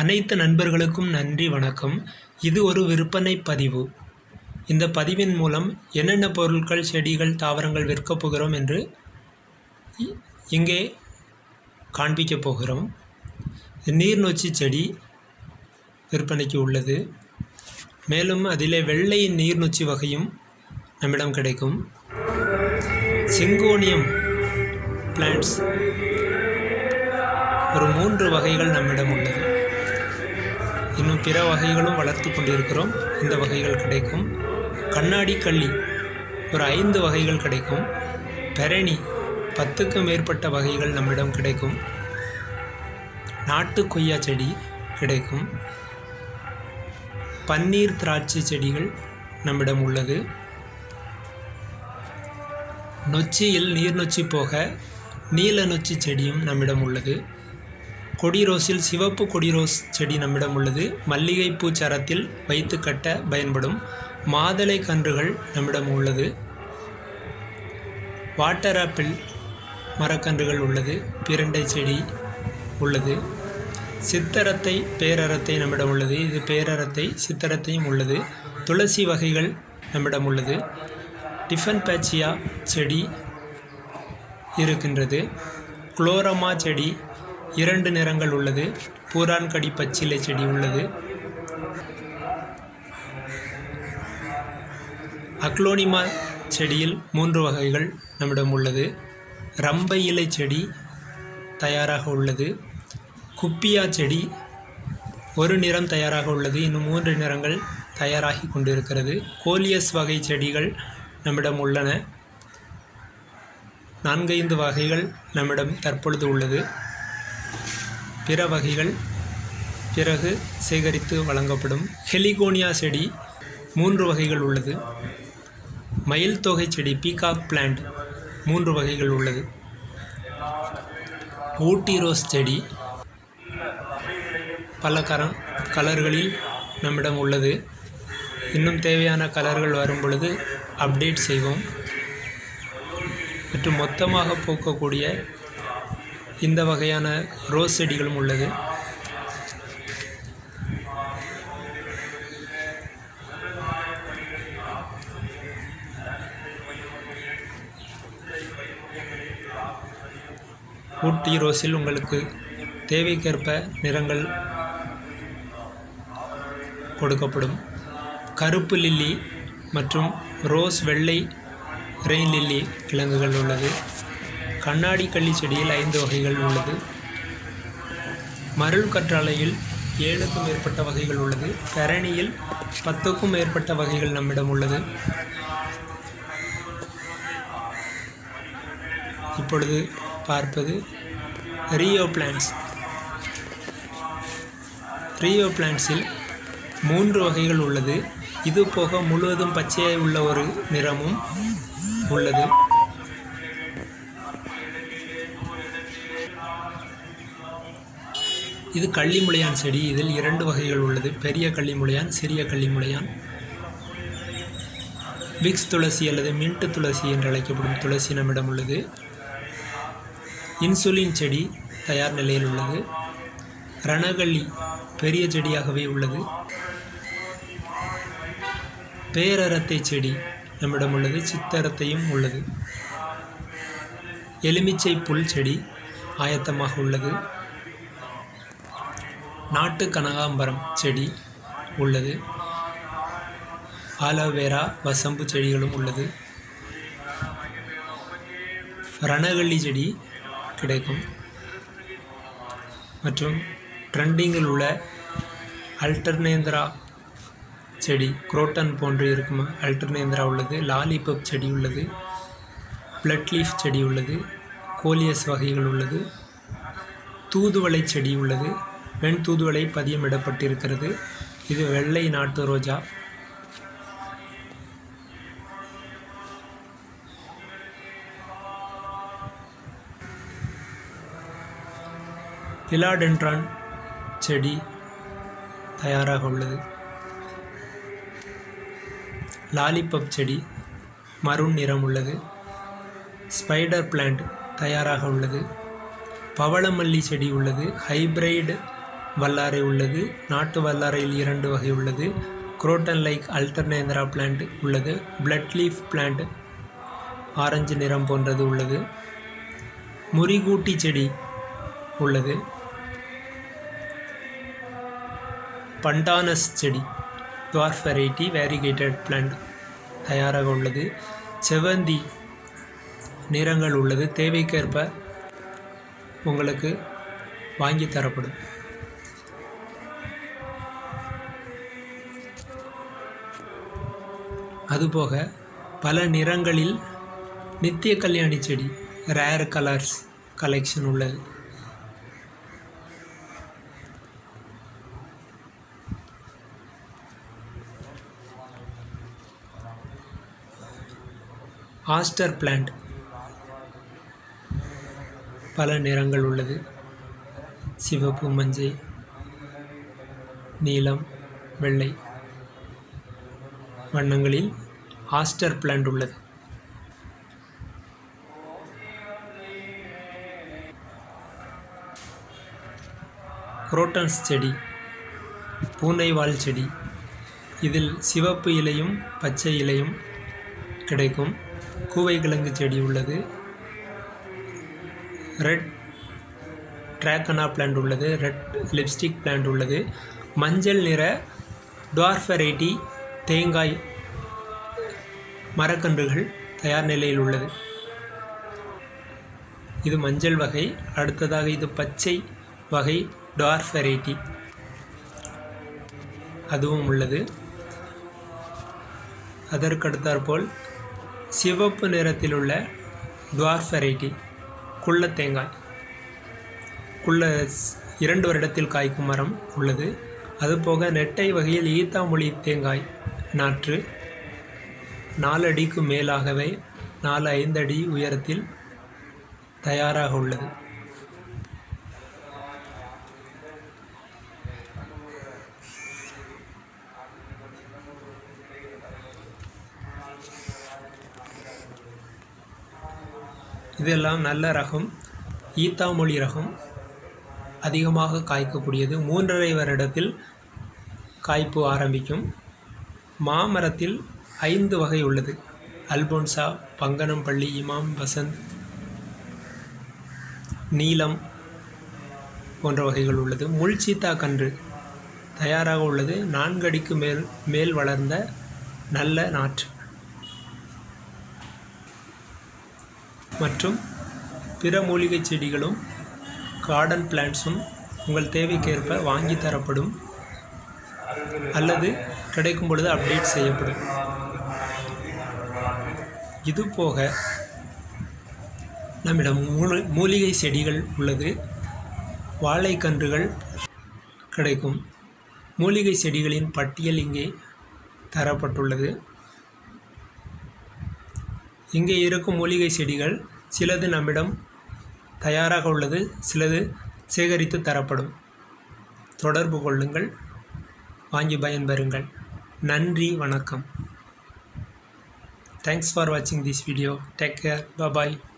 அனைத்து நண்பர்களுக்கும் நன்றி வணக்கம். இது ஒரு விற்பனை பதிவு. இந்த பதிவின் மூலம் என்னென்ன பொருட்கள், செடிகள், தாவரங்கள் விற்கப் போகிறோம் என்று இங்கே காண்பிக்கப் போகிறோம். நீர்நொச்சி செடி விற்பனைக்கு உள்ளது. மேலும் அதிலே வெள்ளை நீர்நொச்சி வகையும் நம்மிடம் கிடைக்கும். சிங்கோனியம் பிளான்ட்ஸ் ஒரு 3 வகைகள் நம்மிடம் உள்ளது. இன்னும் பிற வகைகளும் வளர்த்து கொண்டிருக்கிறோம். இந்த வகைகள் கிடைக்கும். கண்ணாடி கள்ளி ஒரு 5 வகைகள் கிடைக்கும். பெரணி 10க்கும் மேற்பட்ட வகைகள் நம்மிடம் கிடைக்கும். நாட்டு கொய்யா செடி கிடைக்கும். பன்னீர் திராட்சை செடிகள் நம்மிடம் உள்ளது. நொச்சியில் நீர்நொச்சி போக நீல நொச்சி செடியும் நம்மிடம் உள்ளது. கொடிரோஸில் சிவப்பு கொடிரோஸ் செடி நம்மிடம் உள்ளது. மல்லிகைப்பூ சரத்தில் வைத்து கட்ட பயன்படும் மாதளை கன்றுகள் நம்மிடம் உள்ளது. வாட்டர் ஆப்பிள் மரக்கன்றுகள் உள்ளது. பிரண்டை செடி உள்ளது. சித்தரத்தை, பேரரத்தை நம்மிடம் உள்ளது. இது பேரரத்தை, சித்தரத்தையும் உள்ளது. துளசி வகைகள் நம்மிடம் உள்ளது. டிஃபன் பேச்சியா செடி இருக்கின்றது. குளோரமா செடி 2 நிறங்கள் உள்ளது. பூரான்கடி பச்சிலை செடி உள்ளது. அக்லோனிமா செடியில் 3 வகைகள் நம்மிடம் உள்ளது. ரம்பை இலை செடி தயாராக உள்ளது. குப்பியா செடி ஒரு நிறம் தயாராக உள்ளது. இன்னும் 3 நிறங்கள் தயாராகி கொண்டிருக்கிறது. கோலியஸ் வகை செடிகள் நம்மிடம் உள்ளன. 4-5 வகைகள் நம்மிடம் தற்பொழுது உள்ளது. பிற வகைகள் பிறகு சேகரித்து வழங்கப்படும். ஹெலிகோனியா செடி 3 வகைகள் உள்ளது. மயில் தொகை செடி பீகாக் பிளான்ட் 3 வகைகள் உள்ளது. ஊட்டி ரோஸ் செடி பல கலர்களில் நம்மிடம் உள்ளது. இன்னும் தேவையான கலர்கள் வரும் பொழுது அப்டேட் செய்வோம். மற்றும் மொத்தமாக பூக்கக்கூடிய இந்த வகையான ரோஸ் செடிகளும் உள்ளது. ஊட்டி ரோஸில் உங்களுக்கு தேவைக்கேற்ப நிறங்கள் கொடுக்கப்படும். கருப்பு லில்லி மற்றும் ரோஸ் வெள்ளை ரெயின் லில்லி கிழங்குகள் உள்ளது. கண்ணாடி கள்ளி செடியில் 5 வகைகள் உள்ளது. மருள் கற்றாழையில் 7க்கும் மேற்பட்ட வகைகள் உள்ளது. பெரணியில் 10க்கும் மேற்பட்ட வகைகள் நம்மிடம் உள்ளது. இப்பொழுது பார்ப்பது ரியோ பிளான்ட்ஸ். ரியோ பிளான்ட்ஸில் 3 வகைகள் உள்ளது. இது போக முழுவதும் பச்சையாய் உள்ள ஒரு நிறமும் உள்ளது. இது கள்ளிமுளையான் செடி. இதில் 2 வகைகள் உள்ளது. பெரிய கள்ளிமுளையான், சிறிய கள்ளிமுளையான். விக்ஸ் துளசி அல்லது மின்ட் துளசி என்று அழைக்கப்படும் துளசி நம்மிடம் உள்ளது. இன்சுலின் செடி தயார் நிலையில் உள்ளது. ரணகள்ளி பெரிய செடியாகவே உள்ளது. பேரரத்தை செடி நம்மிடம் உள்ளது. சித்தரத்தையும் உள்ளது. எலுமிச்சை புல் செடி ஆயத்தமாக உள்ளது. நாட்டு கனகாம்பரம் செடி உள்ளது. ஆலோவேரா, வசம்பு செடிகளும் உள்ளது. ரணகள்ளி செடி கிடைக்கும். மற்றும் ட்ரெண்டிங்கில் உள்ள அல்டர்னேந்திரா செடி, குரோட்டன் போன்று இருக்கும் அல்டர்னேந்திரா உள்ளது. லாலிபப் செடி உள்ளது. பிளட் லீஃப் செடி உள்ளது. கோலியஸ் வகைகள் உள்ளது. தூதுவளை செடி உள்ளது. வெண் தூதுவளை பதியமிடப்பட்டிருக்கிறது. இது வெள்ளை நாட்டு ரோஜா. பிலாடென்ட்ரான் செடி தயாராக உள்ளது. லாலிபப் செடி மரூன் நிறம் உள்ளது. ஸ்பைடர் பிளான்ட் தயாராக உள்ளது. பவளமல்லி செடி உள்ளது. ஹைப்ரைடு வல்லாரை உள்ளது. நாட்டு வல்லாரையில் 2 வகை உள்ளது. குரோட்டன் லைக் அல்டர்னேந்திரா பிளான்ட் உள்ளது. பிளட் லீஃப் பிளான்ட் ஆரஞ்சு நிறம் போன்றது உள்ளது. முறிகூட்டி செடி உள்ளது. பண்டானஸ் செடி டுவார்ஃப் வெரைட்டி வேரிகேட்டட் பிளான்ட் தயாராக உள்ளது. செவந்தி நிறங்கள் உள்ளது. தேவைக்கேற்ப உங்களுக்கு வாங்கி தரப்படும். அதுபோக பல நிறங்களில் நித்திய கல்யாணி செடி ரேர் கலர்ஸ் கலெக்ஷன் உள்ளது. ஆஸ்டர் பிளான்ட் பல நிறங்கள் உள்ளது. சிவப்பு, மஞ்சள், நீலம், வெள்ளை வண்ணங்களில் ஆஸ்டர் பிளான்ட் உள்ளது. குரோட்டன்ஸ் செடி பூனைவால் செடி. இதில் சிவப்பு இலையும் பச்சை இலையும் கிடைக்கும். கூவைக்கிழங்கு செடி உள்ளது. ரெட் ட்ராகனா பிளான்ட் உள்ளது. ரெட் லிப்ஸ்டிக் பிளான்ட் உள்ளது. மஞ்சள் நிற டுவார்ஃப் வெரைட்டி தேங்காய் மரக்கன்றுகள் தயார் நிலையில் உள்ளது. இது மஞ்சள் வகை. அடுத்ததாக இது பச்சை வகை டுவார்ஃப் வெரைட்டி அதுவும் உள்ளது. அதற்கடுத்தாற்போல் சிவப்பு நிறத்தில் உள்ள டுவார்ஃப் வெரைட்டி குள்ள தேங்காய் 2 வருடத்தில் காய்க்கும் மரம் உள்ளது. அதுபோக நெட்டை வகையில் ஈத்தாமொழி தேங்காய் நாற்று 4 அடிக்கு மேலாகவே 4-5 அடி உயரத்தில் தயாராக உள்ளது. இதெல்லாம் நல்ல ரகம். ஈத்தாமொழி ரகம் அதிகமாக காய்க்கக்கூடியது. 3.5 வருடத்தில் காய்ப்பு ஆரம்பிக்கும். மாமரத்தில் 5 வகை உள்ளது. அல்போன்சா, பங்கனம்பள்ளி, இமாம், வசந்த், நீலம் போன்ற வகைகள் உள்ளது. முள்சீத்தா கன்று தயாராக உள்ளது. 4 அடிக்கு மேல் வளர்ந்த நல்ல நாற்று மற்றும் பிற மூலிகை செடிகளும் கார்டன் பிளான்ட்ஸும் உங்கள் தேவைக்கேற்ப வாங்கி தரப்படும் அல்லது கிடைக்கும் பொழுது அப்டேட் செய்யப்படும். இதுபோக நம்மிடம் மூலிகை செடிகள் உள்ளது. வாழைக்கன்றுகள் கிடைக்கும். மூலிகை செடிகளின் பட்டியல் இங்கே தரப்பட்டுள்ளது. இங்கே இருக்கும் மூலிகை செடிகள் சிலது நம்மிடம் தயாராக உள்ளது, சிலது சேகரித்து தரப்படும். தொடர்பு கொள்ளுங்கள், வாங்கி பயன்பெறுங்கள். நன்றி, வணக்கம். Thanks for watching this video. Take care. Bye bye.